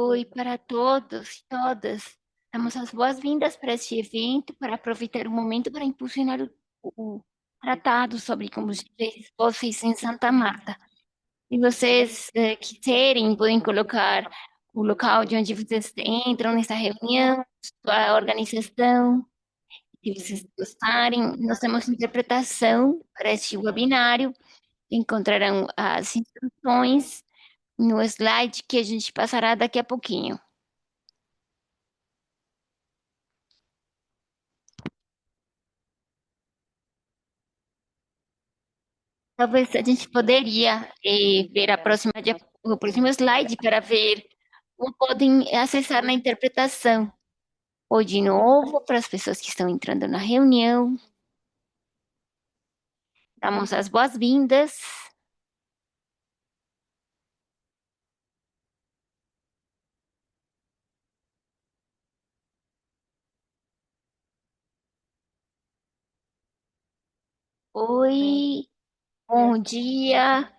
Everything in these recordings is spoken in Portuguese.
Oi para todos e todas. Damos as boas-vindas para este evento para aproveitar o momento para impulsionar o tratado sobre combustíveis fósseis em Santa Marta. Se vocês quiserem, podem colocar o local de onde vocês entram nessa reunião, sua organização. Se vocês gostarem, nós temos interpretação para este webinário. Encontrarão as instruções no slide que a gente passará daqui a pouquinho. Talvez a gente poderia ver o próximo slide para ver como podem acessar na interpretação. Ou de novo, para as pessoas que estão entrando na reunião, damos as boas-vindas. Oi, bom dia.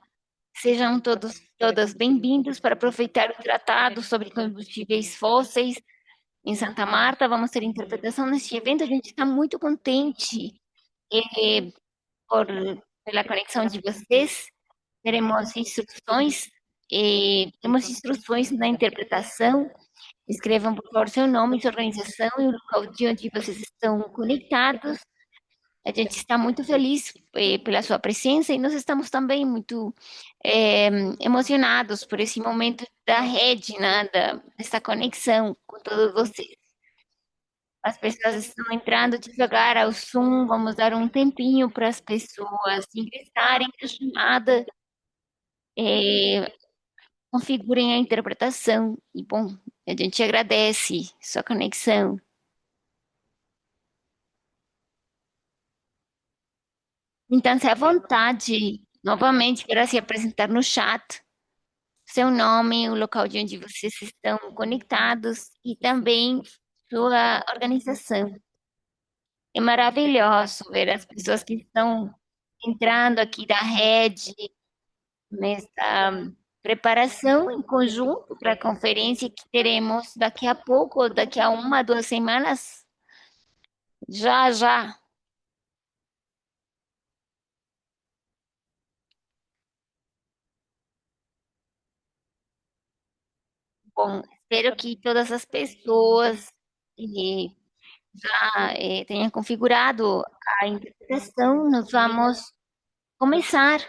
Sejam todas bem-vindos para aproveitar o tratado sobre combustíveis fósseis em Santa Marta. Vamos ter interpretação neste evento. A gente está muito contente eh, por, pela conexão de vocês. Teremos instruções, temos instruções na interpretação. Escrevam, por favor, seu nome, sua organização e o local de onde vocês estão conectados. A gente está muito feliz pela sua presença e nós estamos também muito eh, emocionados por esse momento da rede, né, dessa conexão com todos vocês. As pessoas estão entrando devagar ao Zoom, vamos dar um tempinho para as pessoas ingressarem na chamada, eh, configurem a interpretação e, bom, a gente agradece sua conexão. Então, se à vontade, novamente, para se apresentar no chat, seu nome, o local de onde vocês estão conectados e também sua organização. É maravilhoso ver as pessoas que estão entrando aqui da rede, nessa preparação em conjunto para a conferência que teremos daqui a pouco, daqui a 1, 2 semanas, já, já. Bom, espero que todas as pessoas eh, já tenham configurado a interpretação. Nós vamos começar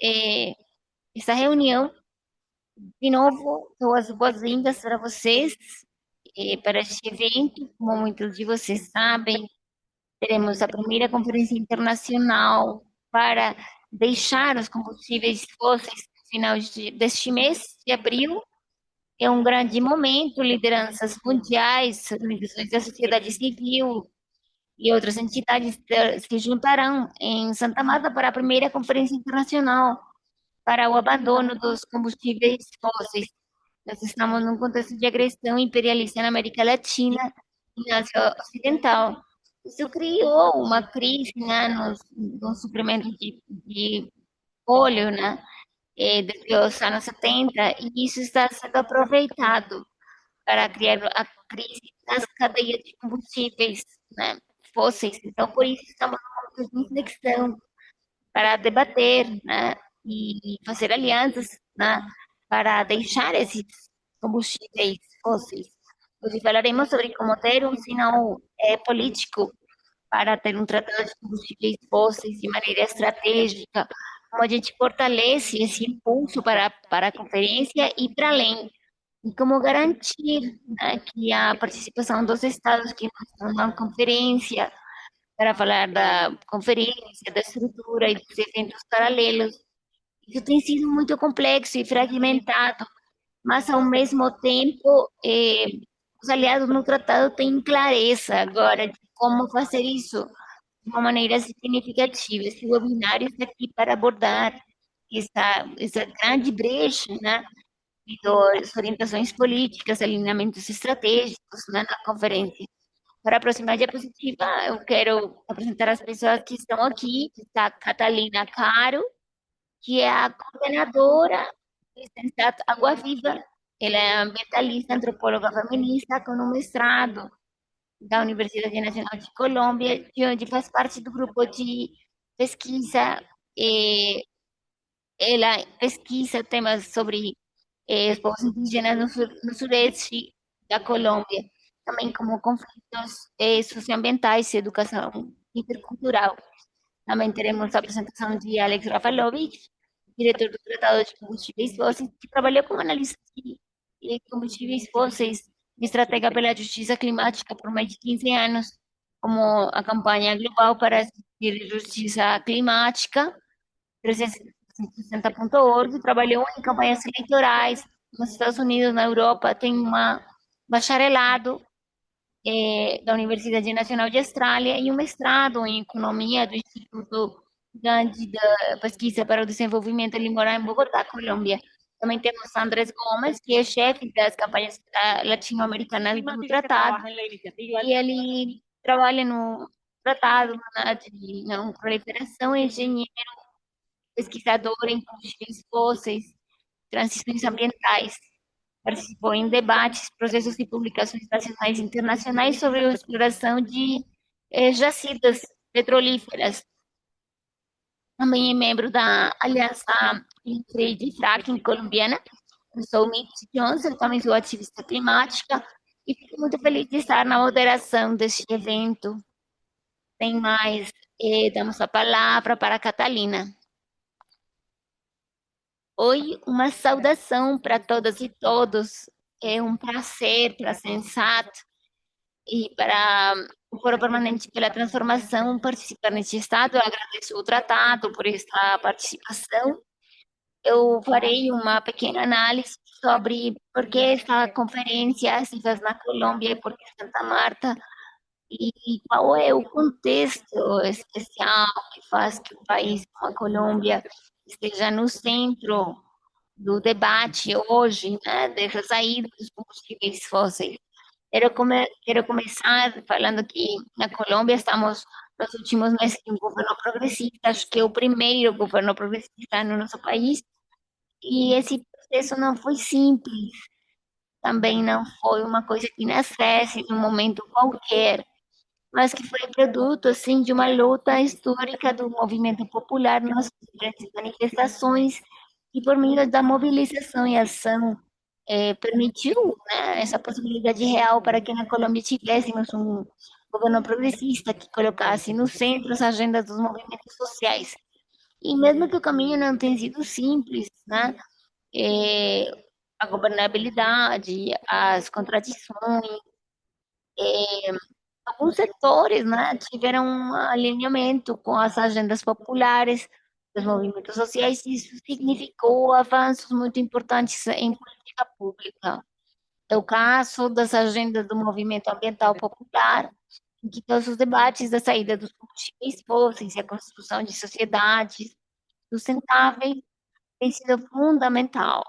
eh, essa reunião. De novo, dou as boas-vindas para vocês, para este evento. Como muitos de vocês sabem, teremos a primeira conferência internacional para deixar os combustíveis fósseis no final deste mês de abril. É um grande momento, lideranças mundiais, organizações da sociedade civil e outras entidades se juntarão em Santa Marta para a primeira conferência internacional para o abandono dos combustíveis fósseis. Nós estamos num contexto de agressão imperialista na América Latina e na Ásia Ocidental. Isso criou uma crise, né, no suprimento de óleo, né, desde os anos 70, e isso está sendo aproveitado para criar a crise das cadeias de combustíveis, né, fósseis. Então, por isso, estamos num ponto de inflexão para debater, né, e fazer alianças, né, para deixar esses combustíveis fósseis. Hoje falaremos sobre como ter um sinal político para ter um tratado de combustíveis fósseis de maneira estratégica, como a gente fortalece esse impulso para a conferência e para além, e como garantir, né, que a participação dos estados que não estão na conferência, para falar da conferência, da estrutura e dos eventos paralelos. Isso tem sido muito complexo e fragmentado, mas ao mesmo tempo, os aliados no tratado têm clareza agora de como fazer isso de uma maneira significativa. Esse webinário está aqui para abordar essa grande brecha, né, e das orientações políticas, alinhamentos estratégicos, né, na conferência. Para a próxima diapositiva, eu quero apresentar as pessoas que estão aqui. Está a Catalina Caro, que é a coordenadora do Sensato Água Viva, Ela é ambientalista, antropóloga feminista, com um mestrado da Universidade Nacional de Colômbia, de onde faz parte do grupo de pesquisa. eh, Ela pesquisa temas sobre os povos indígenas no sureste da Colômbia, também como conflitos socioambientais e educação intercultural. Também teremos a apresentação de Alex Rafalovich, diretor do Tratado de Combustíveis Fósseis, que trabalhou como analista de combustíveis fósseis e estratega pela justiça climática por mais de 15 anos, como a campanha global para exigir justiça climática, 360.org, trabalhou em campanhas eleitorais nos Estados Unidos, na Europa, tem uma bacharelado da Universidade Nacional de Austrália e um mestrado em economia do Instituto Gandhi da Pesquisa para o Desenvolvimento. Ele mora em Bogotá, Colômbia. Também temos Andrés Gomes, que é chefe das campanhas latino-americanas do tratado, e ele trabalha no tratado, né, de não proliferação, é engenheiro, pesquisador em combustíveis fósseis, transições ambientais. Participou em debates, processos e publicações nacionais e internacionais sobre a exploração de jacidas petrolíferas. Também é membro da Aliança de Fracking colombiana. Eu sou Mitzi Johnson, também sou ativista climática e fico muito feliz de estar na moderação deste evento. Tem mais, damos a palavra para a Catalina. Oi, uma saudação para todas e todos. É um prazer para a Sensato e para o Foro Permanente pela Transformação participar neste estado. Eu agradeço o tratado por esta participação. Eu farei uma pequena análise sobre por que esta conferência se faz na Colômbia e por que Santa Marta, e qual é o contexto especial que faz que o país como a Colômbia esteja no centro do debate hoje, né, dessa saída dos combustíveis fósseis. Quero começar falando que na Colômbia estamos nos últimos meses de um governo progressista, acho que é o primeiro governo progressista no nosso país, e esse processo não foi simples, também não foi uma coisa que nascesse em um momento qualquer, mas que foi produto assim de uma luta histórica do movimento popular nas diferentes manifestações e por meio da mobilização e ação permitiu, né, essa possibilidade real para que na Colômbia tivéssemos um governo progressista que colocasse no centro as agendas dos movimentos sociais. E mesmo que o caminho não tenha sido simples, né, é, a governabilidade, as contradições, alguns setores, né, tiveram um alinhamento com as agendas populares dos movimentos sociais, e isso significou avanços muito importantes em política pública. É o caso das agendas do movimento ambiental popular, em que todos os debates da saída dos combustíveis fósseis e a construção de sociedades sustentáveis tem sido fundamental.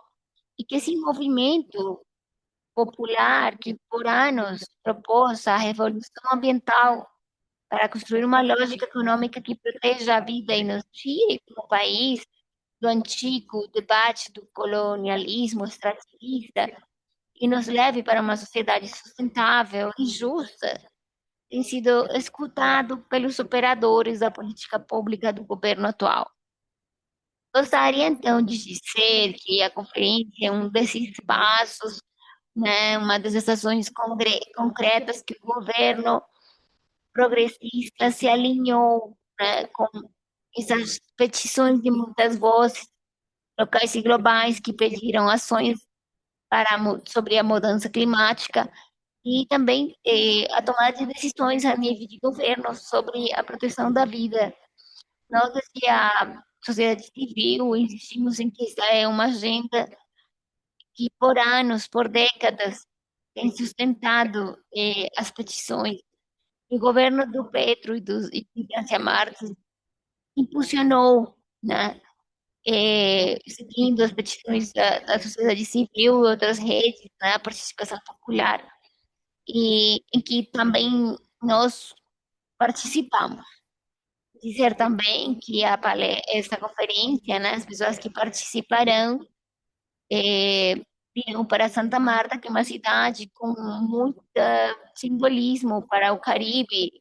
E que esse movimento popular, que por anos propôs a revolução ambiental para construir uma lógica econômica que proteja a vida e nos tire como país do antigo debate do colonialismo extrativista e nos leve para uma sociedade sustentável e justa, tem sido escutado pelos operadores da política pública do governo atual. Gostaria então de dizer que a conferência é um desses passos, né, uma das ações concretas que o governo progressista se alinhou, né, com essas petições de muitas vozes locais e globais que pediram ações sobre a mudança climática e também a tomada de decisões a nível de governo sobre a proteção da vida. Nós, aqui, a sociedade civil, insistimos em que essa é uma agenda que, por anos, por décadas, tem sustentado as petições. O governo do Petro e de Gracia Marques impulsionou, né, seguindo as petições da sociedade civil e outras redes, né, a participação popular, e em que também nós participamos. Dizer também que esta conferência, né, as pessoas que participarão, viram para Santa Marta, que é uma cidade com muito simbolismo para o Caribe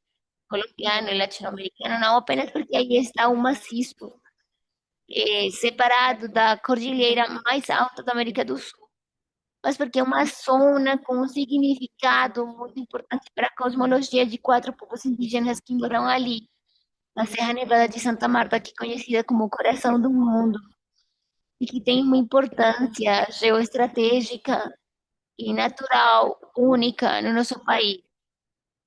colombiano e latino-americano, não apenas porque aí está o maciço separado da cordilheira mais alta da América do Sul, mas porque é uma zona com um significado muito importante para a cosmologia de quatro povos indígenas que moram ali, na Serra Nevada de Santa Marta, que é conhecida como o coração do mundo, e que tem uma importância geoestratégica e natural única no nosso país.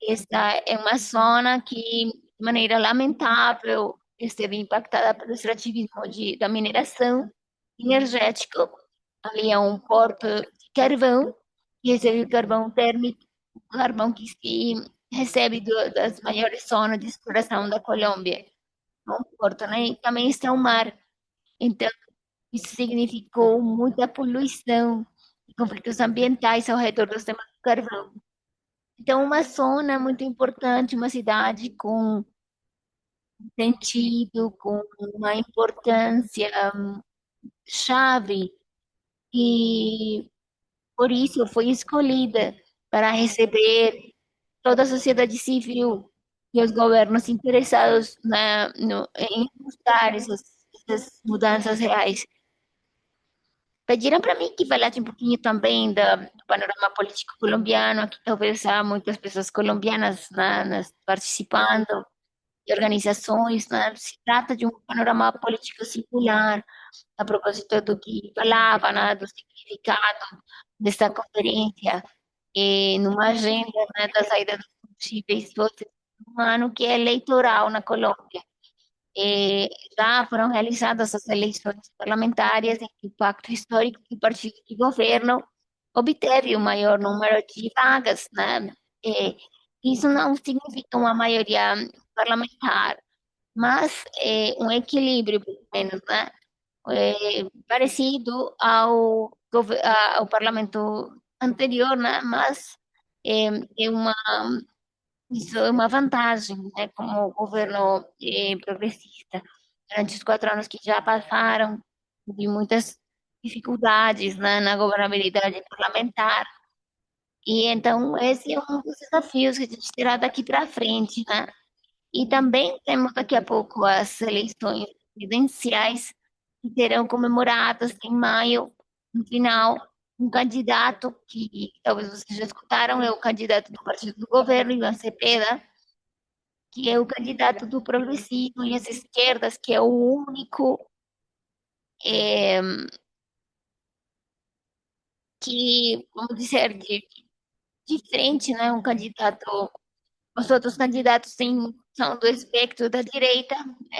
Esta é uma zona que, de maneira lamentável, esteve impactada pelo extrativismo da mineração energética. Ali é um porto de carvão, e esse é o carvão térmico, o carvão que se recebe das maiores zonas de exploração da Colômbia. É um porto, né? E também está o mar. Então, isso significou muita poluição e conflitos ambientais ao redor dos temas do carvão. Então, uma zona muito importante, uma cidade com sentido, com uma importância chave, e por isso foi escolhida para receber toda a sociedade civil e os governos interessados em buscar essas mudanças reais. Pediram para mim que falasse um pouquinho também do panorama político colombiano, que talvez há muitas pessoas colombianas, né, participando de organizações, né? Se trata de um panorama político singular, a propósito do que falava, né, do significado desta conferência, numa agenda, né, da saída dos combustíveis fósseis, um ano que é eleitoral na Colômbia. Eh, Já foram realizadas as eleições parlamentares em que o pacto histórico do partido de governo obteve o maior número de vagas, né? Eh, Isso não significa uma maioria parlamentar, mas um equilíbrio, pelo menos, né? Parecido ao parlamento anterior, né? Mas é, é uma isso é uma vantagem, né, como governo progressista. Durante os 4 anos que já passaram, de muitas dificuldades, né, na governabilidade parlamentar. E então, esse é um dos desafios que a gente terá daqui para frente, né? E também temos daqui a pouco as eleições presidenciais, que serão comemoradas em maio, no final. Um candidato que talvez vocês já escutaram é o candidato do partido do governo, Ivan Cepeda, que é o candidato do progressismo e as esquerdas, que é o único eh, que, vamos dizer, de frente, né? Um candidato. Os outros candidatos são do espectro da direita,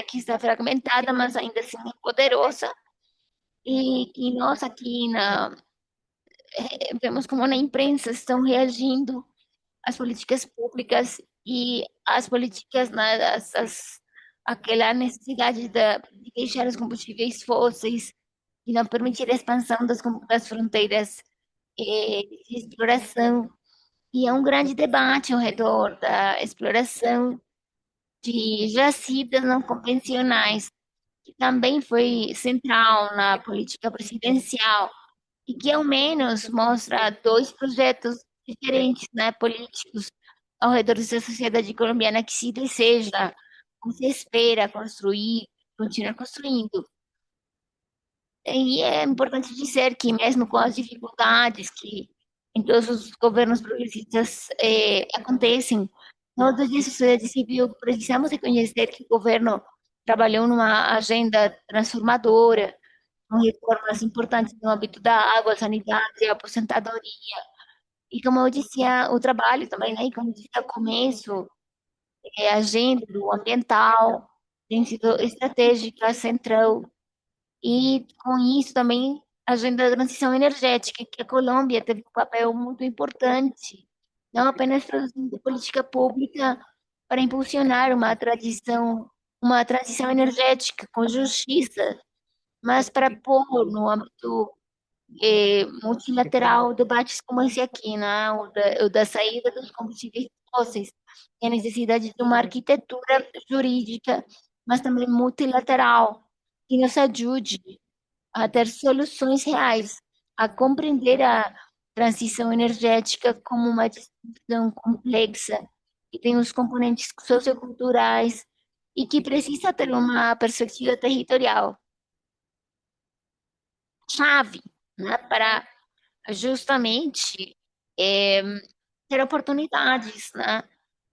que está fragmentada, mas ainda assim é poderosa. E nós aqui vemos como na imprensa estão reagindo às políticas públicas e às políticas, né, aquela necessidade de deixar os combustíveis fósseis e não permitir a expansão das fronteiras de exploração. E é um grande debate ao redor da exploração de jacidas não convencionais, que também foi central na política presidencial e que ao menos mostra dois projetos diferentes, né, políticos ao redor dessa sociedade colombiana que se deseja, ou se espera construir, continuar construindo. E é importante dizer que mesmo com as dificuldades que em todos os governos progressistas acontecem, nós da sociedade civil precisamos reconhecer que o governo trabalhou numa agenda transformadora, com reformas importantes no âmbito da água, sanidade, aposentadoria. E como eu disse, o trabalho também, né, como eu disse ao começo, a agenda do ambiental tem sido estratégica, central, e com isso também a agenda da transição energética, que a Colômbia teve um papel muito importante, não apenas produzindo política pública para impulsionar uma transição energética com justiça, mas para pôr no âmbito multilateral debates como esse aqui, né? O da saída dos combustíveis fósseis, e a necessidade de uma arquitetura jurídica, mas também multilateral, que nos ajude a ter soluções reais a compreender a transição energética como uma discussão complexa, que tem os componentes socioculturais e que precisa ter uma perspectiva territorial chave, né, para justamente eh, ter oportunidades, né,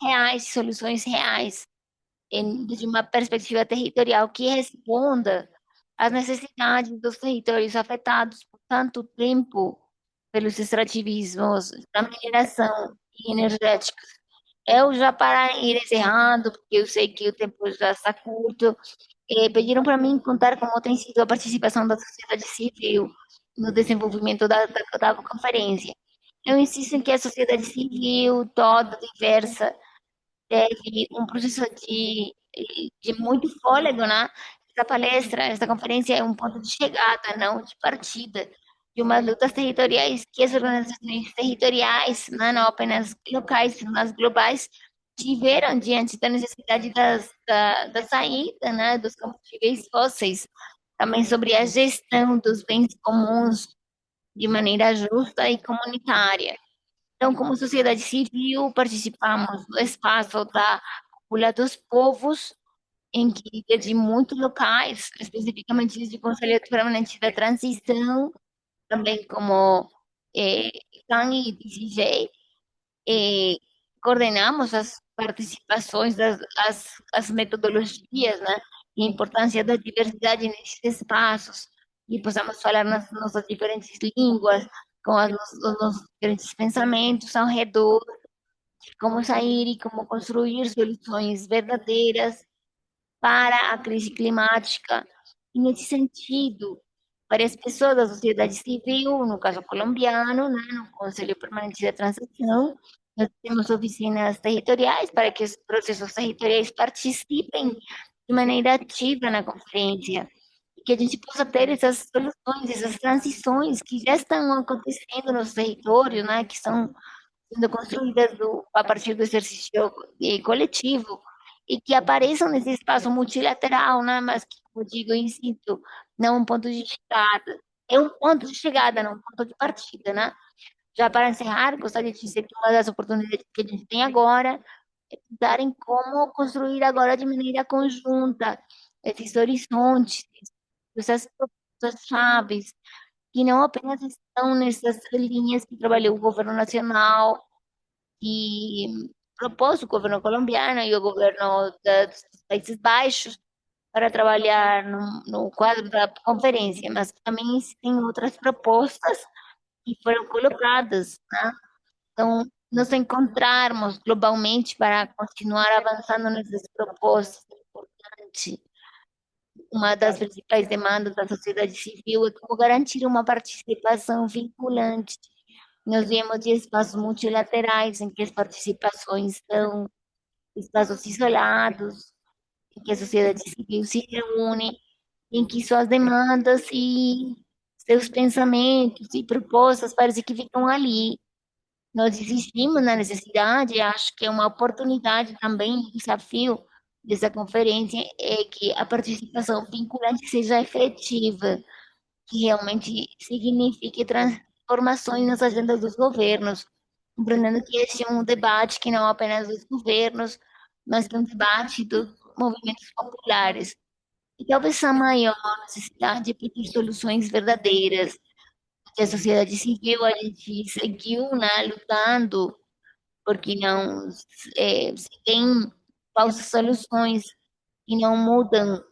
reais, soluções reais, de uma perspectiva territorial que responda às necessidades dos territórios afetados por tanto tempo pelos extrativismos da mineração e energética. Eu já para ir encerrando, porque eu sei que o tempo já está curto, pediram para mim contar como tem sido a participação da sociedade civil no desenvolvimento da conferência. Eu insisto em que a sociedade civil, toda diversa, teve um processo de muito fôlego, né? Essa palestra, essa conferência é um ponto de chegada, não de partida, de umas lutas territoriais que as organizações territoriais, né, não apenas locais, mas globais, tiveram diante da necessidade da saída, né, dos combustíveis fósseis, também sobre a gestão dos bens comuns de maneira justa e comunitária. Então, como sociedade civil, participamos do espaço da Cúpula dos Povos, em que de muitos locais, especificamente de Conselho Permanente da Transição, também como CAN e DCG, eh, coordenamos as participações, as metodologias, né, e a importância da diversidade nesses espaços, e possamos falar nas nossas diferentes línguas, com os nossos diferentes pensamentos ao redor como sair e como construir soluções verdadeiras para a crise climática. E nesse sentido, várias pessoas da sociedade civil, no caso colombiano, né, no Conselho Permanente de Transição, nós temos oficinas territoriais para que os processos territoriais participem de maneira ativa na conferência. E que a gente possa ter essas soluções, essas transições que já estão acontecendo nos territórios, né, que são sendo construídas a partir do exercício coletivo e que apareçam nesse espaço multilateral, né? Mas que, como eu digo, eu insisto, não um ponto de chegada. É um ponto de chegada, não um ponto de partida, né? Já para encerrar, gostaria de dizer que uma das oportunidades que a gente tem agora é pensar em como construir agora de maneira conjunta esses horizontes, essas propostas chaves, que não apenas estão nessas linhas que trabalhou o governo nacional, que propôs o governo colombiano e o governo dos Países Baixos para trabalhar no quadro da conferência, mas também existem outras propostas que foram colocadas, né? Então, nos encontrarmos globalmente para continuar avançando nessas propostas é importante. Uma das principais demandas da sociedade civil é como garantir uma participação vinculante. Nós viemos de espaços multilaterais em que as participações são espaços isolados, em que a sociedade civil se reúne, em que suas demandas e seus pensamentos e propostas parecem que ficam ali. Nós insistimos na necessidade, acho que é uma oportunidade também, um desafio dessa conferência, é que a participação vinculante seja efetiva, que realmente signifique transformações nas agendas dos governos, compreendendo que este é um debate que não apenas dos governos, mas que é um debate dos movimentos populares. E talvez a maior necessidade é pedir soluções verdadeiras, que a sociedade civil, a gente seguiu, né, lutando, porque não se tem falsas soluções que não mudam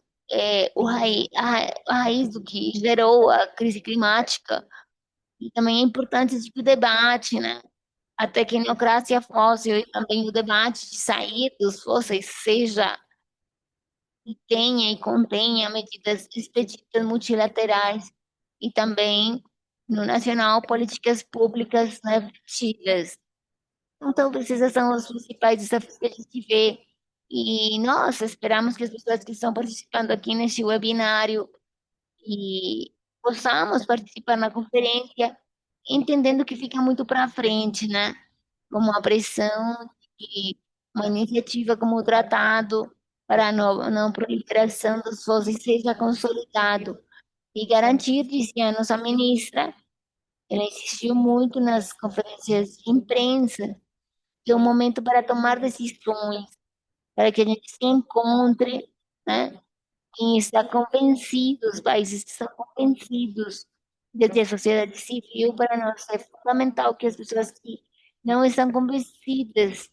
a raiz do que gerou a crise climática. E também é importante esse tipo de debate, né? A tecnocracia fóssil e também o debate de sair dos fósseis seja e tenha e contenha medidas expeditas multilaterais e também no nacional políticas públicas, né, efetivas. Então, esses são os principais desafios que a gente vê. E nós esperamos que as pessoas que estão participando aqui neste webinário e possamos participar na conferência, entendendo que fica muito para frente, né? Como a pressão de uma iniciativa como o Tratado para a não proliferação dos fósseis seja consolidado e garantir, disse a nossa ministra, Ela insistiu muito nas conferências de imprensa, que é um momento para tomar decisões, para que a gente se encontre, né? Quem está convencido, os países que estão convencidos, desde a sociedade civil, para nós é fundamental que as pessoas que não estão convencidas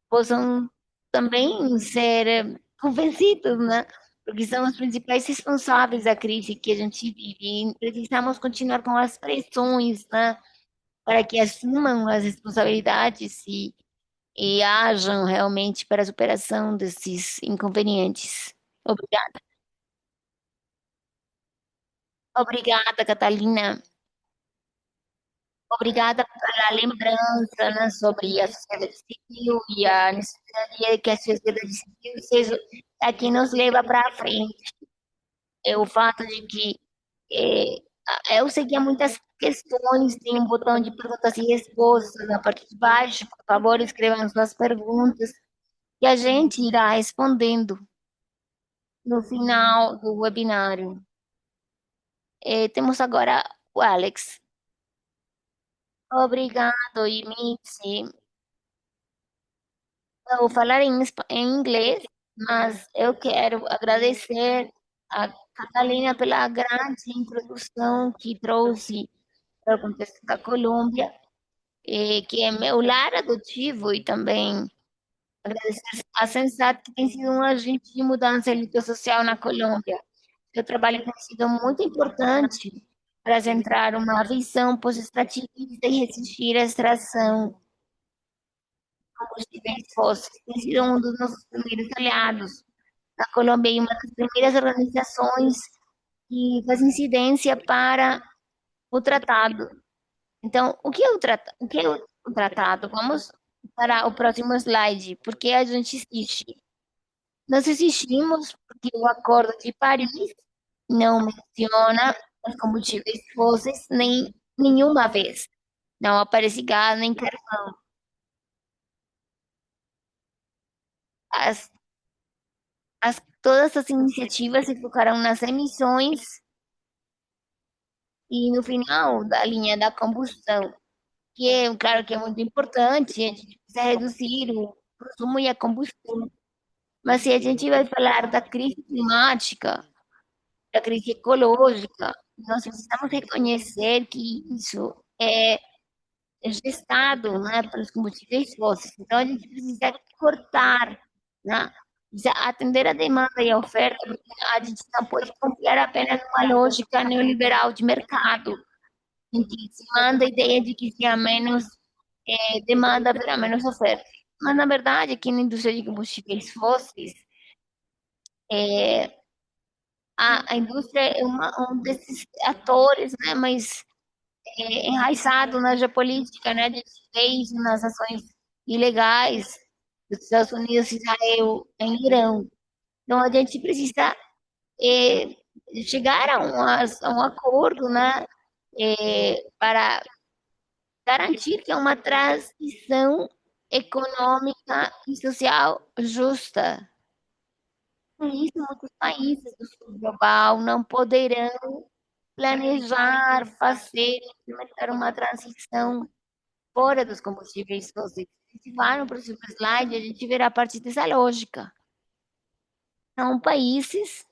possam também ser convencidos, né? Porque são os principais responsáveis da crise que a gente vive. E precisamos continuar com as pressões, né? Para que assumam as responsabilidades e ajam realmente para a superação desses inconvenientes. Obrigada. Obrigada, Catalina. Obrigada pela lembrança, né, sobre a sociedade civil e a necessidade de que a sociedade civil seja a que nos leva para frente. É o fato de que eu sei que há muitas questões, tem um botão de perguntas e respostas na parte de baixo. Por favor, escrevam suas perguntas que a gente irá respondendo no final do webinário. Temos agora o Alex. Obrigado, Imice. Eu vou falar em inglês, mas eu quero agradecer a Catalina pela grande introdução que trouxe para o contexto da Colômbia, que é meu lar adotivo, e também agradecer a Sensat, que tem sido um agente de mudança social na Colômbia. Seu trabalho tem sido muito importante para centrar uma visão pós-extrativista e resistir à extração combustíveis fósseis. Tem sido um dos nossos primeiros aliados. A Colômbia é uma das primeiras organizações que faz incidência para o tratado. Então, o que é o tratado? Vamos para o próximo slide. Por que a gente existe? Nós existimos porque o Acordo de Paris não menciona os combustíveis fósseis nem nenhuma vez. Não aparece gás nem carvão. As, todas as iniciativas se focaram nas emissões e no final da linha da combustão, que é, claro que é muito importante, a gente precisa reduzir o consumo e a combustão. Mas se a gente vai falar da crise climática, da crise ecológica, nós precisamos reconhecer que isso é gestado, né, pelos combustíveis fósseis. Então, a gente precisa cortar, né, precisa atender a demanda e a oferta, porque a gente não pode confiar apenas numa lógica neoliberal de mercado, em que se manda a ideia de que se há menos demanda, haverá menos oferta. Mas, na verdade, aqui na indústria de combustíveis fósseis, é, a indústria é um desses atores, né, mas enraizado na geopolítica, né, de vez nas ações ilegais dos Estados Unidos, Israel, em Irão. Então, a gente precisa é, chegar a um acordo, né, para garantir que é uma transição econômica e social justa. Por isso, muitos países do sul global não poderão planejar, fazer, implementar uma transição fora dos combustíveis fósseis. Se vai no próximo slide, a gente verá a partir dessa lógica. São países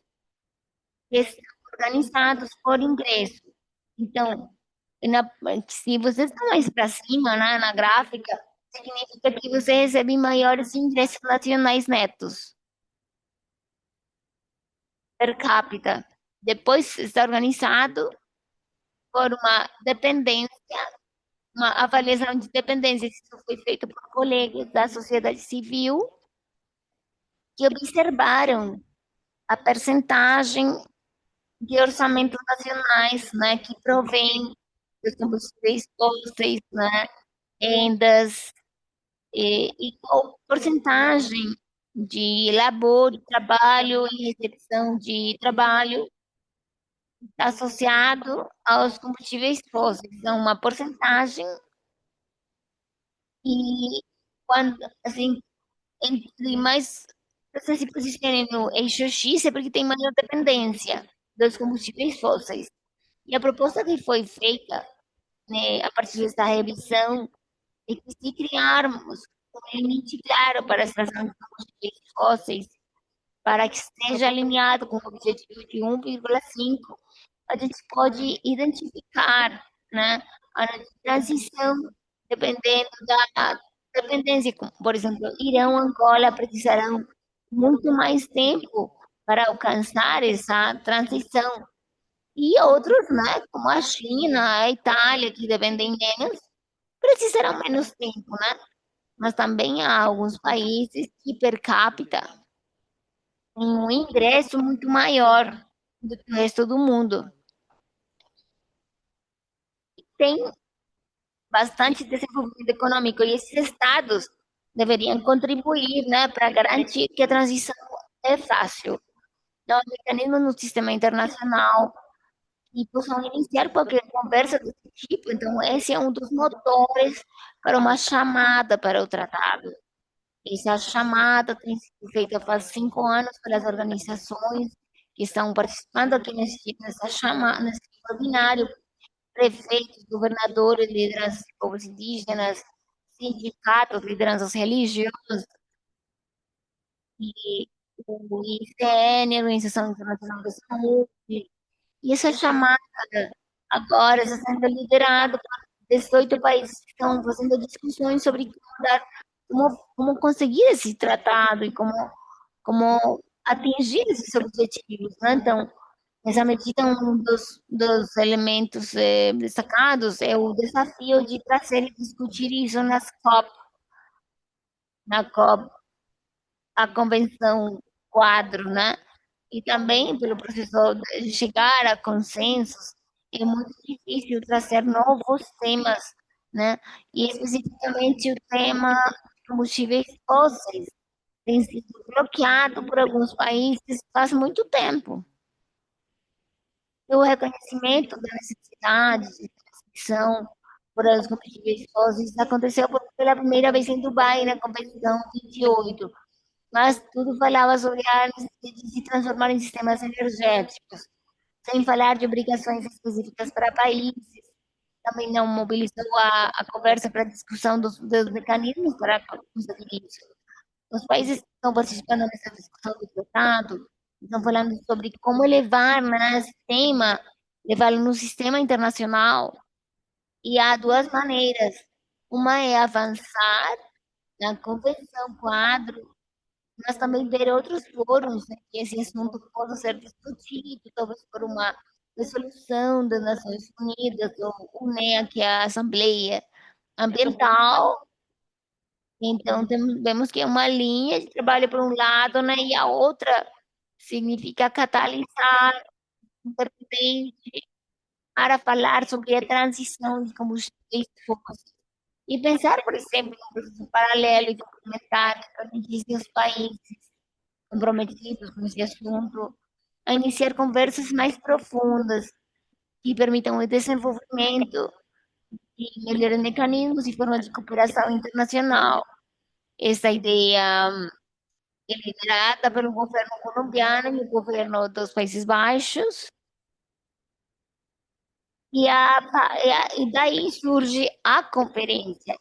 que estão organizados por ingresso. Então, se você está mais para cima, né, na gráfica, significa que você recebe maiores ingressos nacionais netos per capita. Depois está organizado por uma dependência, uma avaliação de dependência. Isso foi feito por colegas da sociedade civil que observaram a percentagem de orçamentos nacionais, né, que provém dos combustíveis fósseis, né, rendas, e qual porcentagem de labor, trabalho e recepção de trabalho está associado aos combustíveis fósseis. Então, uma porcentagem e quando, assim, entre mais você se posicione no eixo X é porque tem maior dependência dos combustíveis fósseis. E a proposta que foi feita né, a partir desta revisão, é que se criarmos um limite claro para a extração de combustíveis fósseis, para que esteja alinhado com o objetivo de 1,5, a gente pode identificar, né, a transição dependendo da dependência. Por exemplo, Irão, Angola precisarão muito mais tempo para alcançar essa transição. E outros, né, como a China, a Itália, que dependem menos, precisarão menos tempo, né? Mas também há alguns países que, per capita, têm um ingresso muito maior do que o resto do mundo. Tem bastante desenvolvimento econômico e esses estados deveriam contribuir, né, para garantir que a transição é fácil. Então, mecanismos no sistema internacional e possam iniciar qualquer conversa desse tipo. Então, esse é um dos motores para uma chamada para o tratado. Essa chamada tem sido feita faz 5 anos pelas organizações que estão participando aqui nessa chamada, nesse webinário, prefeitos, governadores, lideranças de povos indígenas, sindicatos, lideranças religiosas e o ICN, a Organização Internacional da Saúde. E essa chamada agora está sendo liderada por 18 países que estão fazendo discussões sobre como conseguir esse tratado e como atingir esses objetivos, né? Então, nessa medida, um dos elementos destacados é o desafio de trazer e discutir isso na COP, a convenção quadro, né? E também pelo processo de chegar a consensos, é muito difícil trazer novos temas, né? E especificamente o tema combustíveis fósseis tem sido bloqueado por alguns países faz muito tempo. E o reconhecimento da necessidade de transição para os combustíveis fósseis aconteceu pela primeira vez em Dubai, na Convenção 28, mas tudo falava sobre a necessidade de se transformar em sistemas energéticos, sem falar de obrigações específicas para países. Também não mobilizou a conversa para a discussão dos mecanismos para conseguir isso. Os países que estão participando nessa discussão do tratado estão falando sobre como levar, né, esse tema, levá-lo no sistema internacional. E há duas maneiras. Uma é avançar na convenção quadro, mas também ter outros fóruns em que esse assunto possa ser discutido, talvez por uma resolução das Nações Unidas, ou UNEA, que é a Assembleia Ambiental. Então, vemos que é uma linha de trabalho por um lado, né, e a outra significa catalisar, intervir para falar sobre a transição de combustíveis fósseis. E pensar, por exemplo, em um processo paralelo e complementar que permitisse os países comprometidos com esse assunto a iniciar conversas mais profundas que permitam o desenvolvimento de melhores mecanismos e formas de cooperação internacional. Essa ideia é liderada pelo governo colombiano e o governo dos Países Baixos, e daí surge a conferência.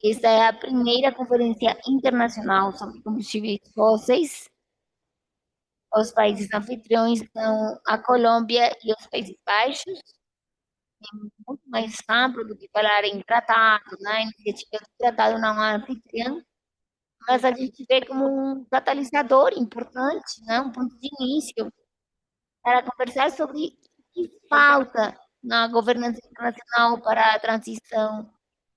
Esta é a primeira conferência internacional sobre combustíveis fósseis. Os países anfitriões são a Colômbia e os Países Baixos, muito mais amplo do que falar em tratado, né? A iniciativa do tratado não é anfitriã, mas a gente vê como um catalisador importante, né? Um ponto de início para conversar sobre o que falta na governança internacional para a transição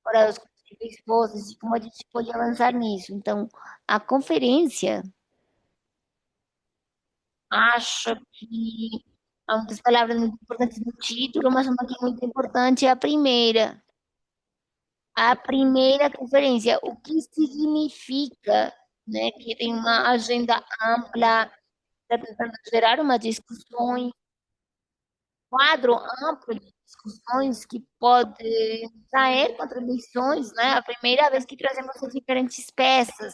para os combustíveis fósseis e como a gente pode avançar nisso. Então, a conferência, acho que há muitas palavras muito importantes no título, mas uma que é muito importante é a primeira. A primeira conferência, o que significa, né, que tem uma agenda ampla, está tentando gerar uma discussão, quadro amplo de discussões que pode trazer contribuições, né? A primeira vez que trazemos as diferentes peças,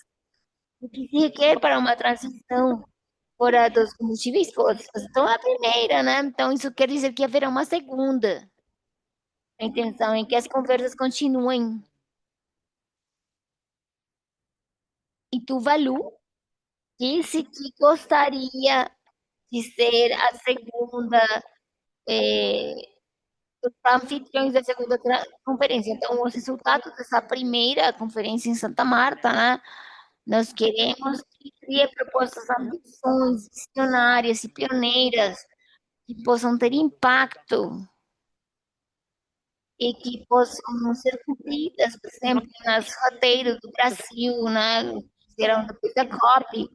o que se requer para uma transição fora dos combustíveis fósseis. Então, é a primeira, né? Então, isso quer dizer que haverá uma segunda. A intenção é que as conversas continuem. E Tuvalu disse que gostaria de ser a segunda, eh, os anfitriões da segunda conferência. Então, os resultados dessa primeira conferência em Santa Marta, né? Nós queremos que crie propostas ambiciosas, visionárias e pioneiras que possam ter impacto e que possam ser cumpridas, por exemplo, nas roteiros do Brasil, né? Serão depois da COP,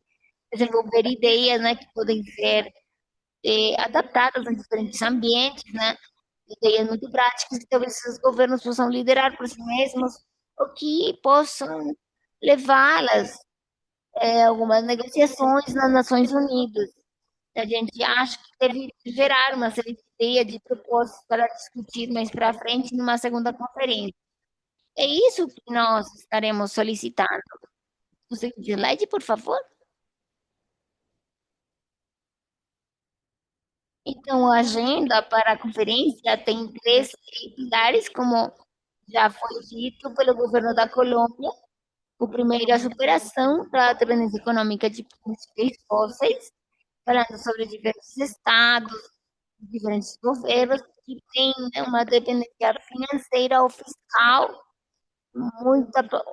desenvolver ideias, né, que podem ser adaptadas a diferentes ambientes, né? Ideias muito práticas que talvez os governos possam liderar por si mesmos, ou que possam levá-las a algumas negociações nas Nações Unidas. A gente acha que deve gerar uma série de ideias, de propostas para discutir mais para frente numa segunda conferência. É isso que nós estaremos solicitando. Você slide, por favor? Então, a agenda para a conferência tem três pilares, como já foi dito pelo governo da Colômbia. O primeiro é a superação da dependência econômica de combustíveis fósseis, falando sobre diversos estados, diferentes governos que têm uma dependência financeira ou fiscal,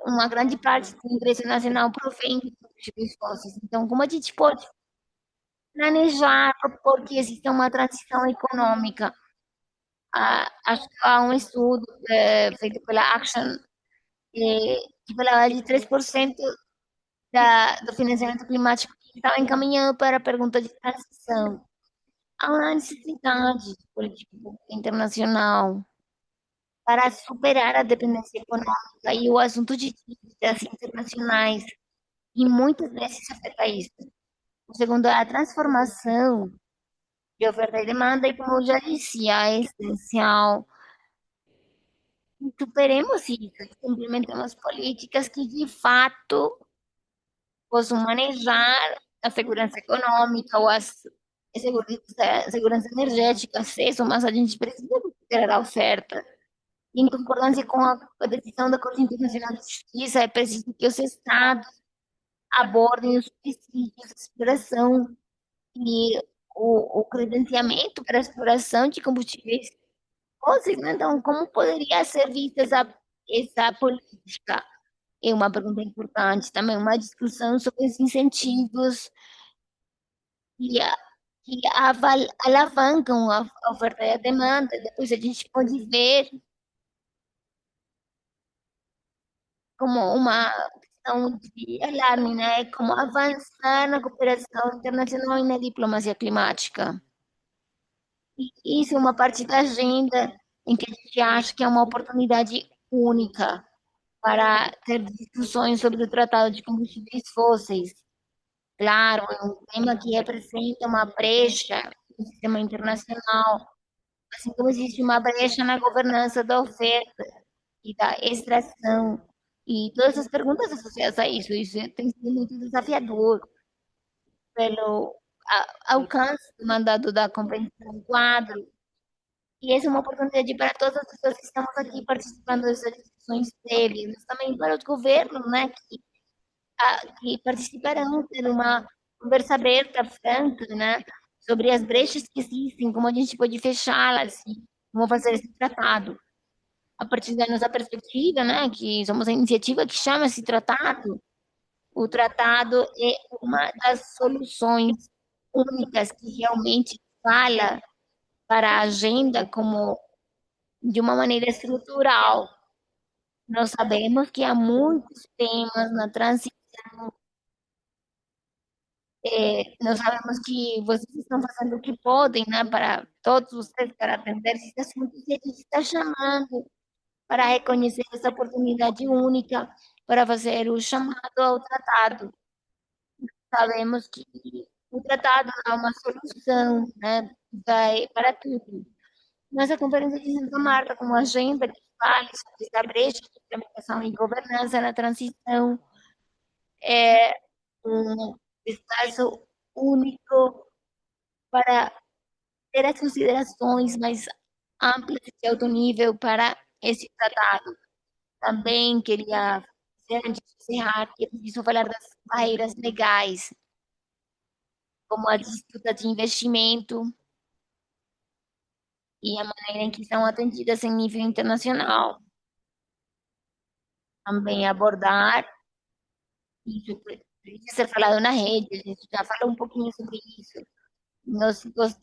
uma grande parte do ingresso nacional provém de combustíveis fósseis. Então, como a gente pode planejar, propor que exista uma transição econômica? Acho que há um estudo feito pela Action que falava de 3% do financiamento climático que estava encaminhando para a pergunta de transição. Há uma necessidade de política internacional para superar a dependência econômica e o assunto de dívidas internacionais, e muitas vezes afeta isso. O segundo é a transformação de oferta e demanda, e como eu já disse, é essencial que superemos isso, que implementemos políticas que de fato possam manejar a segurança econômica ou a segurança energética, acesso, mas a gente precisa ter a oferta. Em concordância com a decisão da Corte Internacional de Justiça, é preciso que os Estados abordem os subsídios de exploração e o credenciamento para a exploração de combustíveis fósseis, né? Então, como poderia ser vista essa política? É uma pergunta importante. Também uma discussão sobre os incentivos que, que alavancam a oferta e a demanda. Depois a gente pode ver como uma questão de alarme, né? Como avançar na cooperação internacional e na diplomacia climática. E isso é uma parte da agenda em que a gente acha que é uma oportunidade única para ter discussões sobre o Tratado de Combustíveis Fósseis. Claro, é um tema que representa uma brecha no sistema internacional, assim como existe uma brecha na governança da oferta e da extração, e todas as perguntas associadas a isso. Isso tem sido muito desafiador pelo alcance do mandado da Convenção Quadro, e essa é uma oportunidade para todas as pessoas que estamos aqui participando dessas discussões prévias, mas também para os governos, né, que participarão de uma conversa aberta, franca, né, sobre as brechas que existem, como a gente pode fechá-las, e como fazer esse tratado. A partir da nossa perspectiva, né, que somos a iniciativa que chama esse tratado, o tratado é uma das soluções únicas que realmente fala para a agenda como de uma maneira estrutural. Nós sabemos que há muitos temas na transição. Nós sabemos que vocês estão fazendo o que podem, né, para todos vocês, para atender esses assuntos, e a gente está chamando para reconhecer essa oportunidade única, para fazer o chamado ao tratado. Sabemos que o tratado não é uma solução, né, para tudo. Mas a Conferência de Santa Marta, como agenda que fala sobre essa brecha de implementação e governança na transição, é um espaço único para ter as considerações mais amplas e de alto nível para esse tratado. Também queria dizer, antes de encerrar, que é preciso falar das barreiras legais, como a disputa de investimento e a maneira em que são atendidas em nível internacional. Também abordar isso precisa ser falado na rede, a gente já falou um pouquinho sobre isso.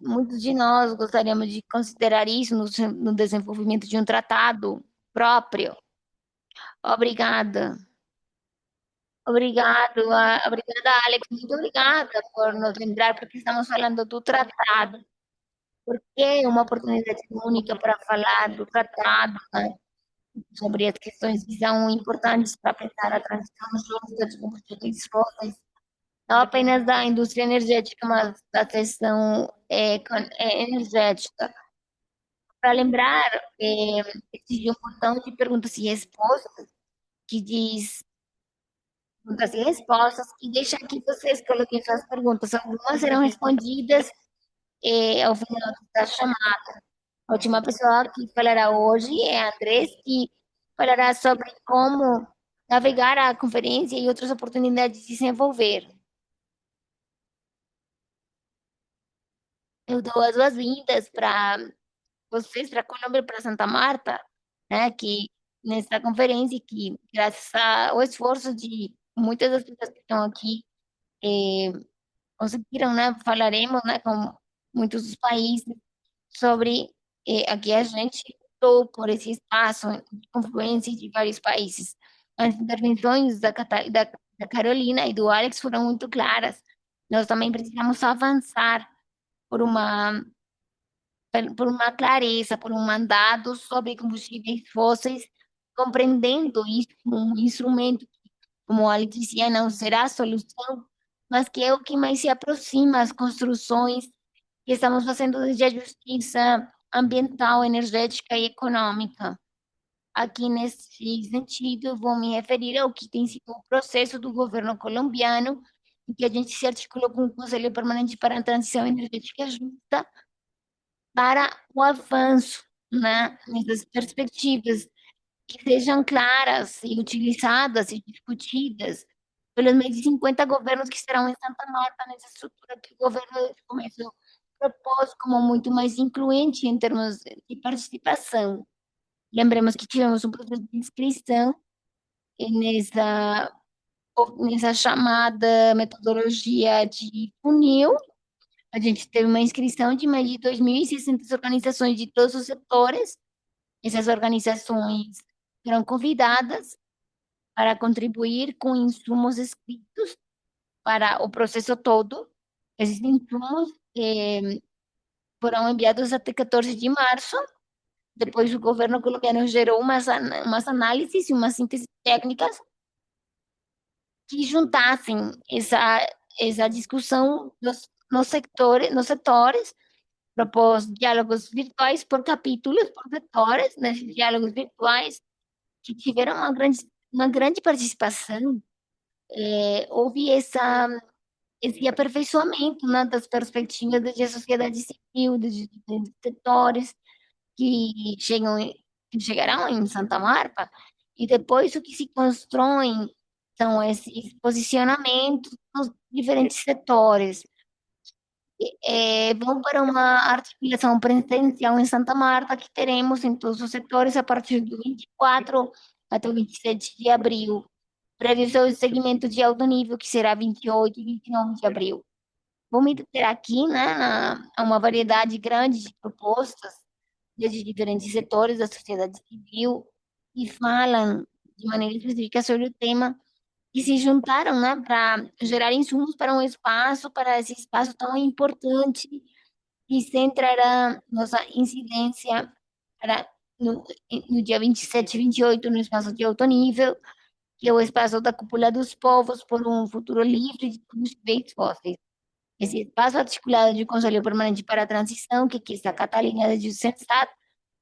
Muitos de nós gostaríamos de considerar isso no desenvolvimento de um tratado próprio. Obrigada. Obrigada, Alex. Muito obrigada por nos lembrar, porque estamos falando do tratado. Porque é uma oportunidade única para falar do tratado, né, sobre as questões que são importantes para pensar a transição justa de combustíveis fósseis, não apenas da indústria energética, mas da questão energética. Para lembrar, existe um botão de perguntas e respostas que diz perguntas e respostas, e deixa que vocês coloquem suas perguntas. Algumas serão respondidas ao final da chamada. A última pessoa que falará hoje é Andrés, que falará sobre como navegar a conferência e outras oportunidades de se envolver. Eu dou as boas-vindas para vocês, para Colômbia, para Santa Marta, né, que nessa conferência, que graças ao esforço de muitas das pessoas que estão aqui, eh, conseguiram, né, falaremos, né, com muitos dos países sobre aqui a gente lutou por esse espaço de confluência de vários países. As intervenções da Carolina e do Alex foram muito claras. Nós também precisamos avançar por por uma clareza, por um mandado sobre combustíveis fósseis, compreendendo isso como um instrumento que, como a Letícia, não será a solução, mas que é o que mais se aproxima às construções que estamos fazendo desde a justiça ambiental, energética e econômica. Aqui, nesse sentido, vou me referir ao que tem sido o processo do governo colombiano, em que a gente se articulou com o Conselho Permanente para a Transição Energética Justa, para o avanço, né, nessas perspectivas que sejam claras e utilizadas e discutidas pelos mais de 50 governos que serão em Santa Marta, nessa estrutura que o governo começou propôs como muito mais incluente em termos de participação. Lembremos que tivemos um processo de inscrição e nessa chamada metodologia de funil. A gente teve uma inscrição de mais de 2.600 organizações de todos os setores. Essas organizações serão convidadas para contribuir com insumos escritos para o processo todo. Esses insumos foram enviados até 14 de março. Depois o governo colombiano gerou umas análises e umas sínteses técnicas que juntassem essa discussão nos setores, propôs diálogos virtuais por capítulos, por setores, nesses diálogos virtuais, que tiveram uma grande participação. Houve esse aperfeiçoamento, né, das perspectivas da sociedade civil, dos diferentes setores que que chegarão em Santa Marta, e depois o que se constrói são esses posicionamentos nos diferentes setores. Vão para uma articulação presencial em Santa Marta, que teremos em todos os setores a partir do 24 até o 27 de abril, previsto o segmento de alto nível, que será 28 e 29 de abril. Vou me deter aqui, né, a uma variedade grande de propostas de diferentes setores da sociedade civil que falam de maneira específica sobre o tema e se juntaram, né, para gerar insumos para esse espaço tão importante que centrará nossa incidência para, no, no dia 27 e 28 no espaço de alto nível, que é o espaço da Cúpula dos Povos por um futuro livre de combustíveis fósseis. Esse espaço articulado de Conselho Permanente para a Transição, que aqui está a Catalina desde o Sensato,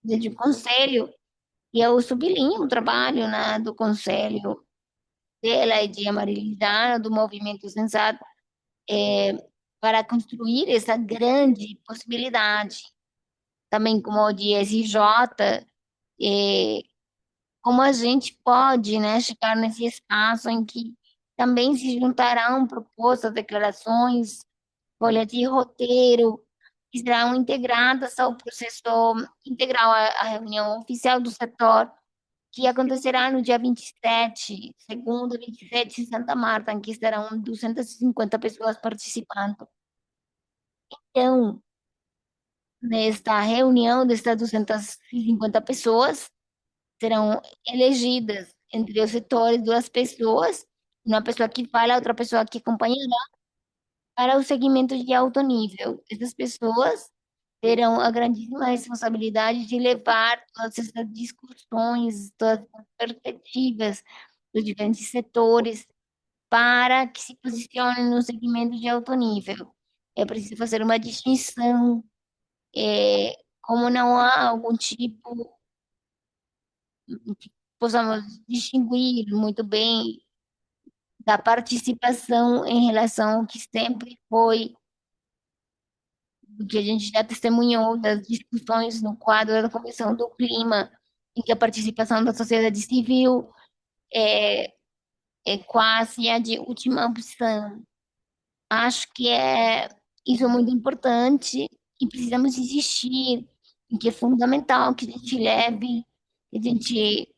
desde o Conselho, e eu sublinho o trabalho, né, do Conselho dela e de Amarilizar, do Movimento Sensato, para construir essa grande possibilidade. também como o de SJ, eh, como a gente pode, né, chegar nesse espaço em que também se juntarão propostas, declarações, folha de roteiro, que serão integradas ao processo integral, à reunião oficial do setor, que acontecerá no dia 27, segunda, 27, em Santa Marta, em que estarão 250 pessoas participando. Então, nesta reunião destas 250 pessoas, serão elegidas entre os setores duas pessoas, uma pessoa que fala, outra pessoa que acompanhará, para o segmento de alto nível. Essas pessoas terão a grandíssima responsabilidade de levar todas essas discussões, todas as perspectivas dos diferentes setores para que se posicionem no segmento de alto nível. É preciso fazer uma distinção, como não há algum tipo que possamos distinguir muito bem da participação em relação ao que sempre foi, do que a gente já testemunhou das discussões no quadro da Comissão do Clima, em que a participação da sociedade civil é, é quase a de última opção. Acho que isso é muito importante e precisamos insistir em que é fundamental que a gente leve, que a gente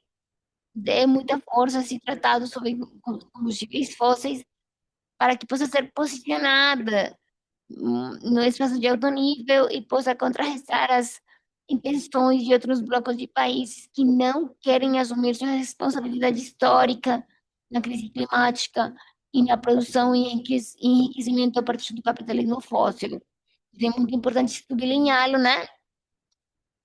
dê muita força a esse tratado sobre combustíveis fósseis para que possa ser posicionada no espaço de alto nível e possa contrarrestar as intenções de outros blocos de países que não querem assumir sua responsabilidade histórica na crise climática e na produção e enriquecimento a partir do capitalismo fóssil. Isso é muito importante sublinhá-lo, né?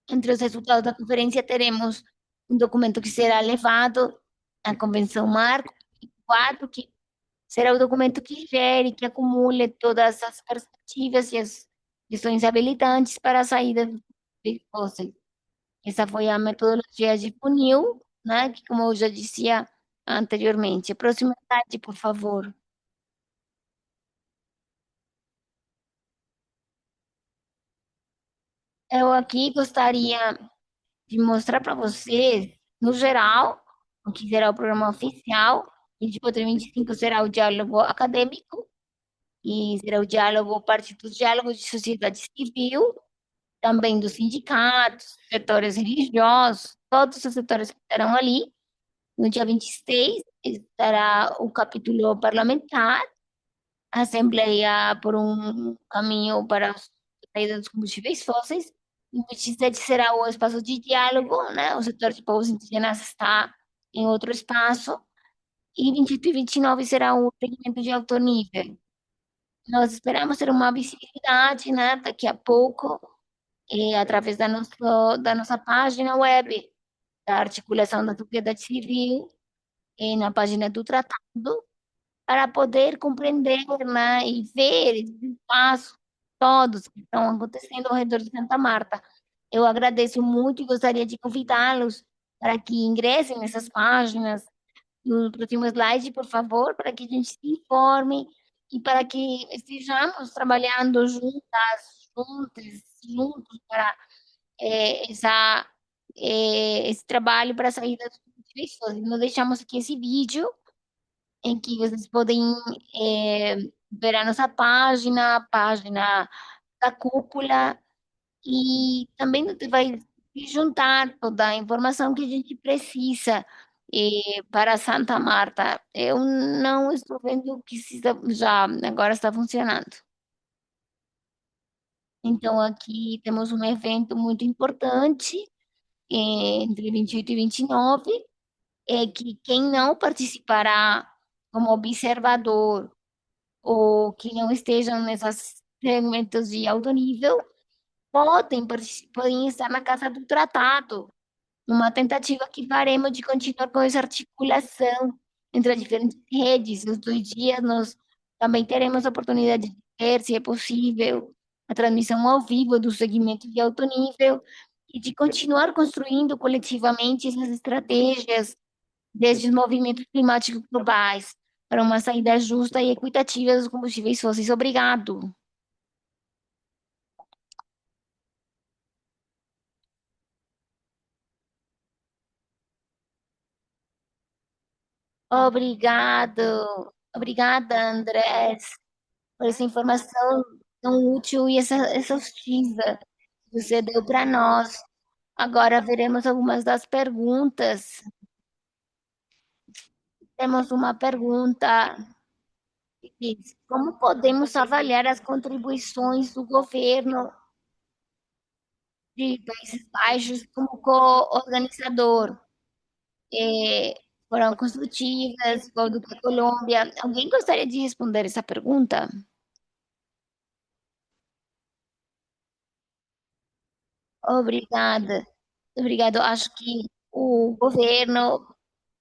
Entre os resultados da conferência teremos um documento que será levado à Convenção Marco 4, que será o documento que gere, que acumule todas as perspectivas e as lições habilitantes para a saída de fósseis. Essa foi a metodologia de funil, né? Que, como eu já dizia anteriormente. Próxima slide, por favor. Eu aqui gostaria de mostrar para vocês, no geral, o que será o programa oficial. 24 e 25 será o diálogo acadêmico e será o diálogo, parte dos diálogos de sociedade civil, também dos sindicatos, setores religiosos, todos os setores que estarão ali. No dia 26 estará o capítulo parlamentar, a Assembleia por um caminho para a saída dos combustíveis fósseis. No 27 será o espaço de diálogo, né? O setor de povos indígenas está em outro espaço. E 28 e 29 será o segmento de alto nível. Nós esperamos ter uma visibilidade, né, daqui a pouco, através da nossa página web, da articulação da sociedade civil, na página do tratado, para poder compreender, né, e ver esses passos todos que estão acontecendo ao redor de Santa Marta. Eu agradeço muito e gostaria de convidá-los para que ingressem nessas páginas. No próximo slide, por favor, para que a gente se informe e para que estejamos trabalhando juntas, juntos para essa, esse trabalho para a saída dos combustíveis. Nós deixamos aqui esse vídeo em que vocês podem ver a nossa página, a página da cúpula, e também vai juntar toda a informação que a gente precisa para Santa Marta. Eu não estou vendo que já agora está funcionando. Então, aqui temos um evento muito importante, entre 28 e 29, que quem não participará como observador ou que não estejam nesses segmentos de alto nível, podem estar na Casa do Tratado, numa tentativa que faremos de continuar com essa articulação entre as diferentes redes. Os 2 dias nós também teremos a oportunidade de ver, se é possível, a transmissão ao vivo do segmento de alto nível e de continuar construindo coletivamente essas estratégias desses movimentos climáticos globais para uma saída justa e equitativa dos combustíveis fósseis. Obrigado. Obrigado. Obrigada, Andrés, por essa informação tão útil e essa exaustiva que você deu para nós. Agora veremos algumas das perguntas. Temos uma pergunta que diz: como podemos avaliar as contribuições do governo de Países Baixos como co-organizador? Eh, foram construtivas, igual do que a Colômbia? Alguém gostaria de responder essa pergunta? Obrigada. Obrigado. Acho que o governo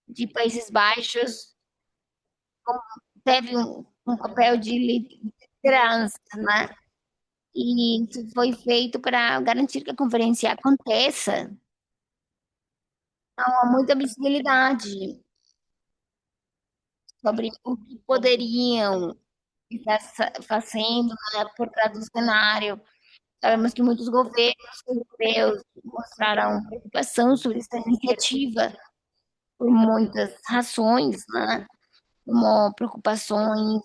de Países Baixos teve um papel de liderança, né? E isso foi feito para garantir que a conferência aconteça. Então, há muita visibilidade sobre o que poderiam estar fazendo, né, por trás do cenário. Sabemos que muitos governos europeus mostraram preocupação sobre essa iniciativa por muitas razões, né? Como preocupações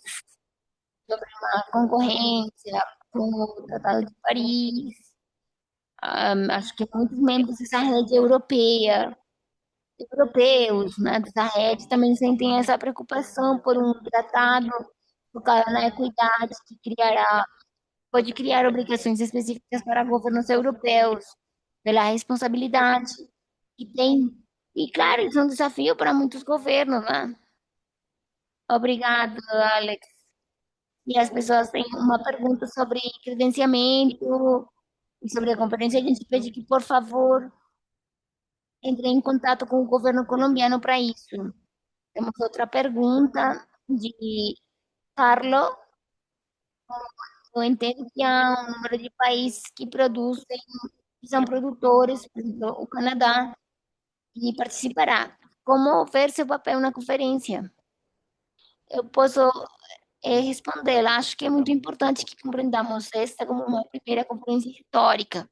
sobre a concorrência com o Tratado de Paris. Acho que muitos membros dessa rede europeia, europeus, né, dessa rede, também sentem essa preocupação por um tratado focado na equidade que criará, pode criar obrigações específicas para governos europeus, pela responsabilidade que tem. E, claro, isso é um desafio para muitos governos, né? Obrigado, Alex. E as pessoas têm uma pergunta sobre credenciamento e sobre a conferência. A gente pede que, por favor, entre em contato com o governo colombiano para isso. Temos outra pergunta de Carlo. Eu entendo que há um número de países que produzem, que são produtores, por exemplo, o Canadá, e participará. Como ver seu papel na conferência? Eu posso respondê-la. Acho que é muito importante que compreendamos esta como uma primeira conferência histórica,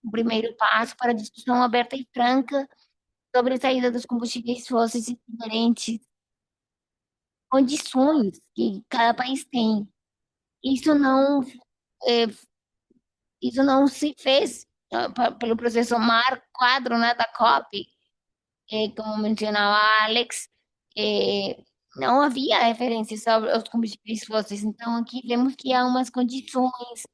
um primeiro passo para a discussão aberta e franca sobre a saída dos combustíveis fósseis e diferentes condições que cada país tem. Isso não, é, isso não se fez pelo processo mar quadro, né, da COP, como mencionava Alex, é, não havia referência sobre os combustíveis fósseis. Então, aqui vemos que há umas condições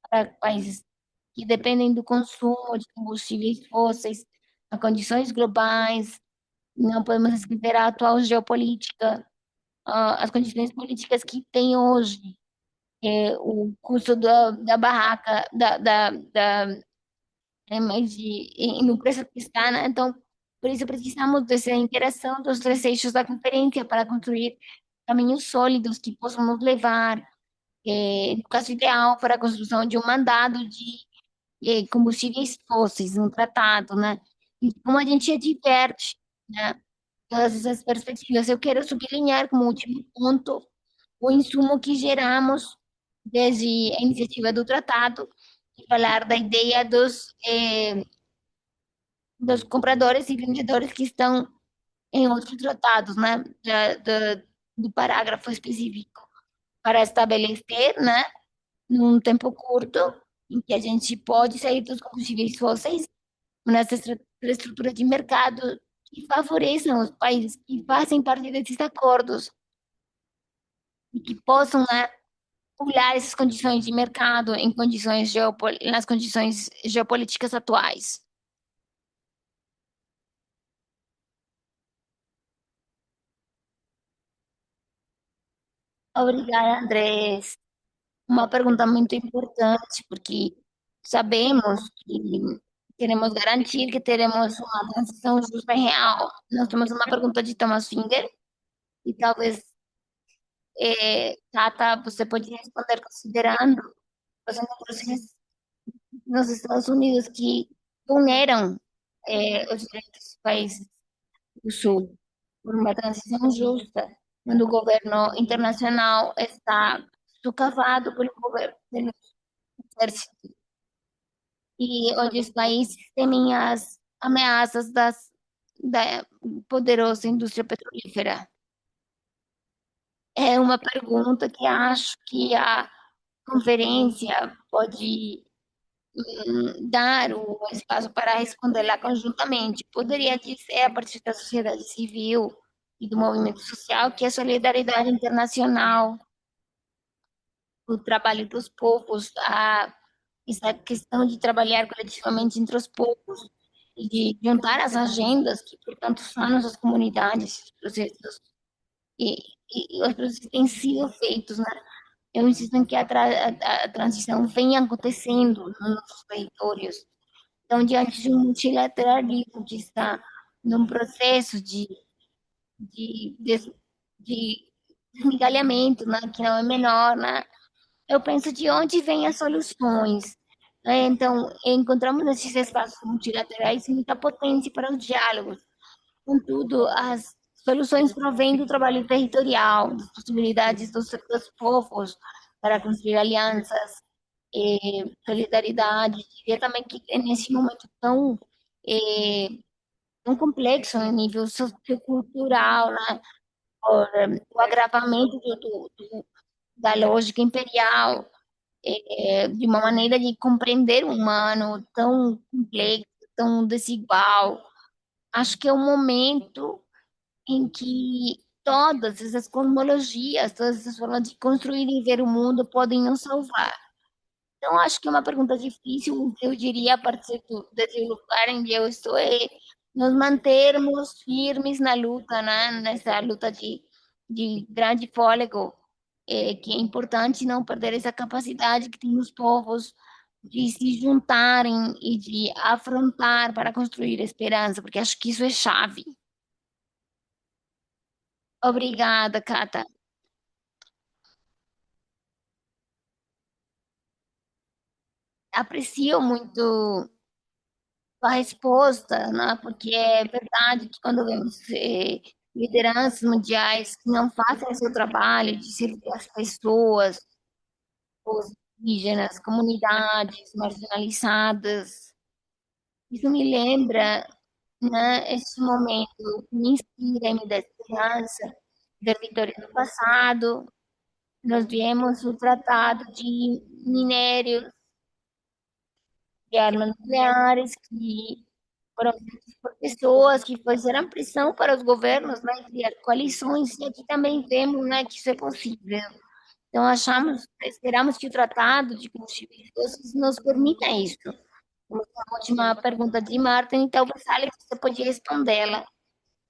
para países que dependem do consumo de combustíveis fósseis, a condições globais. Não podemos esquecer a atual geopolítica, as condições políticas que tem hoje, o custo da barraca, mas no preço que está, né? Então, por isso precisamos dessa interação dos três eixos da conferência para construir caminhos sólidos que possam nos levar, no caso ideal, para a construção de um mandado de combustíveis fósseis, um tratado, né? E como a gente adverte, né? Todas essas perspectivas. Eu quero sublinhar como último ponto o insumo que geramos desde a iniciativa do tratado e falar da ideia dos compradores e vendedores que estão em outros tratados, né? Do parágrafo específico para estabelecer, né? Num tempo curto, em que a gente pode sair dos combustíveis fósseis nessa estrutura de mercado que favoreçam os países que fazem parte desses acordos e que possam, né, pular essas condições de mercado em condições nas condições geopolíticas atuais. Obrigada, Andrés. Uma pergunta muito importante, porque sabemos que queremos garantir que teremos uma transição justa e real. Nós temos uma pergunta de Thomas Finger, e talvez, Tata, você pode responder considerando os negócios nos Estados Unidos que vulneram, os direitos dos países do Sul por uma transição justa, quando o governo internacional está socavado pelo governo, pelo exército, e onde os países temem as ameaças da poderosa indústria petrolífera. É uma pergunta que acho que a conferência pode dar o espaço para respondê-la conjuntamente. Poderia dizer, a partir da sociedade civil e do movimento social, que a solidariedade internacional, o trabalho dos povos, essa questão de trabalhar coletivamente entre os povos e de juntar as agendas que por tantos anos as comunidades, os processos e, os processos têm sido feitos, né? Eu insisto em que a transição venha acontecendo nos nossos territórios. Então, diante de um multilateralismo que está num processo de, de desmigalhamento, né, que não é menor, né, eu penso de onde vêm as soluções. Né? Então, encontramos nesses espaços multilaterais muita potência para os diálogos. Contudo, as soluções provêm do trabalho territorial, das possibilidades dos povos para construir alianças, solidariedade. Diria também que nesse momento tão complexo em nível sociocultural, né? O agravamento da lógica imperial, de uma maneira de compreender o humano tão complexo, tão desigual. Acho que é um momento em que todas essas cosmologias, todas essas formas de construir e ver o mundo podem nos salvar. Então, acho que é uma pergunta difícil, eu diria, a partir desse lugar em que eu estou, é nos mantermos firmes na luta, né? Nessa luta de grande fôlego, que é importante não perder essa capacidade que tem os povos de se juntarem e de afrontar para construir esperança, porque acho que isso é chave. Obrigada, Cata. Aprecio muito a resposta, né? Porque é verdade que quando vemos lideranças mundiais que não fazem o seu trabalho de servir as pessoas, os indígenas, comunidades marginalizadas, isso me lembra, né, esse momento que me inspira e me dá esperança. Ver vitória no passado, nós viemos o tratado de minério de armas nucleares que foram feitas por pessoas que fizeram pressão para os governos, né, criar coalições, e aqui também vemos, né, que isso é possível. Então, esperamos que o Tratado de Combustíveis Fósseis nos permita isso. Vamos a última pergunta de Martin, então, Alex, você podia respondê-la.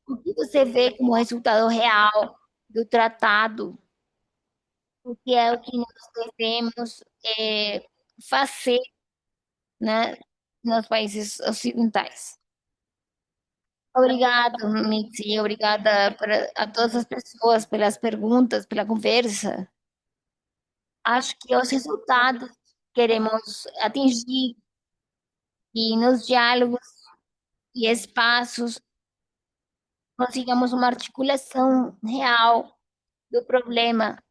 O que você vê como resultado real do tratado? O que é o que nós devemos fazer, né, nos países ocidentais? Obrigado, Mitzi. Obrigada a todas as pessoas pelas perguntas, pela conversa. Acho que os resultados que queremos atingir e nos diálogos e espaços consigamos uma articulação real do problema,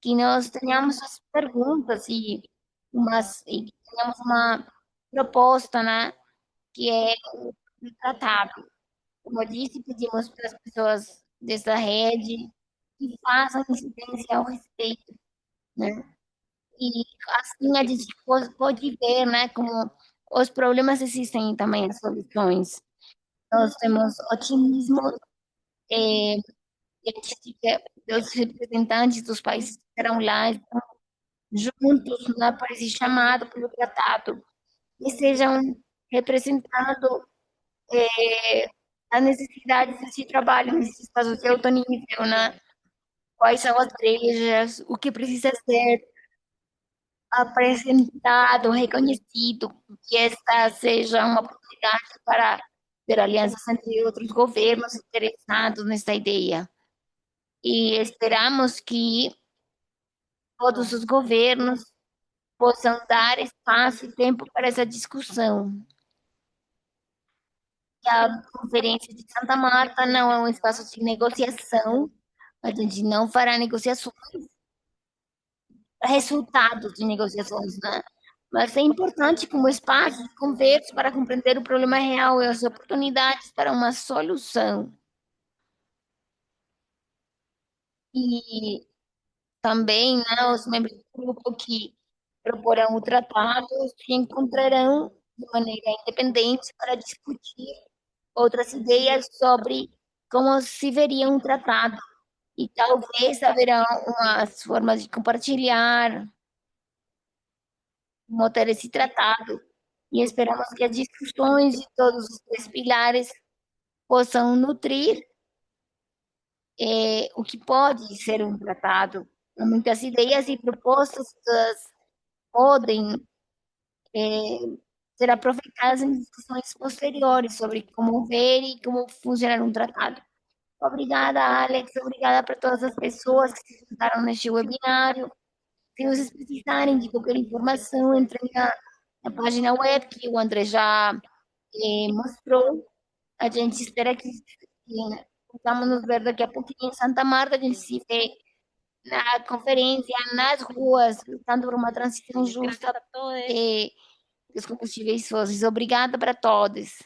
que nós tenhamos as perguntas e que tenhamos uma proposta, né, que é o tratado. Como eu disse, pedimos para as pessoas dessa rede que façam incidência ao respeito, né? E assim a gente pode ver, né, como os problemas existem e também as soluções. Nós temos otimismo, e a gente fica, os representantes dos países que estarão lá estão juntos, né, para esse chamado pelo tratado, e sejam representando as necessidades desse trabalho nesse espaço de alto nível, né? Quais são as brejas, o que precisa ser apresentado, reconhecido, que esta seja uma oportunidade para ter alianças entre outros governos interessados nessa ideia. E esperamos que todos os governos possam dar espaço e tempo para essa discussão. E a Conferência de Santa Marta não é um espaço de negociação, a gente não fará negociações, resultados de negociações, né? Mas é importante como espaço de conversa para compreender o problema real e as oportunidades para uma solução. E também, né, os membros do grupo que proporão o tratado se encontrarão de maneira independente para discutir outras ideias sobre como se veria um tratado. E talvez haverá umas formas de compartilhar como ter esse tratado. E esperamos que as discussões de todos os três pilares possam nutrir o que pode ser um tratado. Muitas ideias e propostas podem ser aproveitadas em discussões posteriores sobre como ver e como funcionar um tratado. Obrigada, Alex. Obrigada para todas as pessoas que se juntaram neste webinário. Se vocês precisarem de qualquer informação, entrem na página web que o André já mostrou. A gente espera que vamos nos ver daqui a pouquinho em Santa Marta. A gente se vê na conferência, nas ruas, lutando por uma transição justa dos combustíveis fósseis. Obrigada para todos.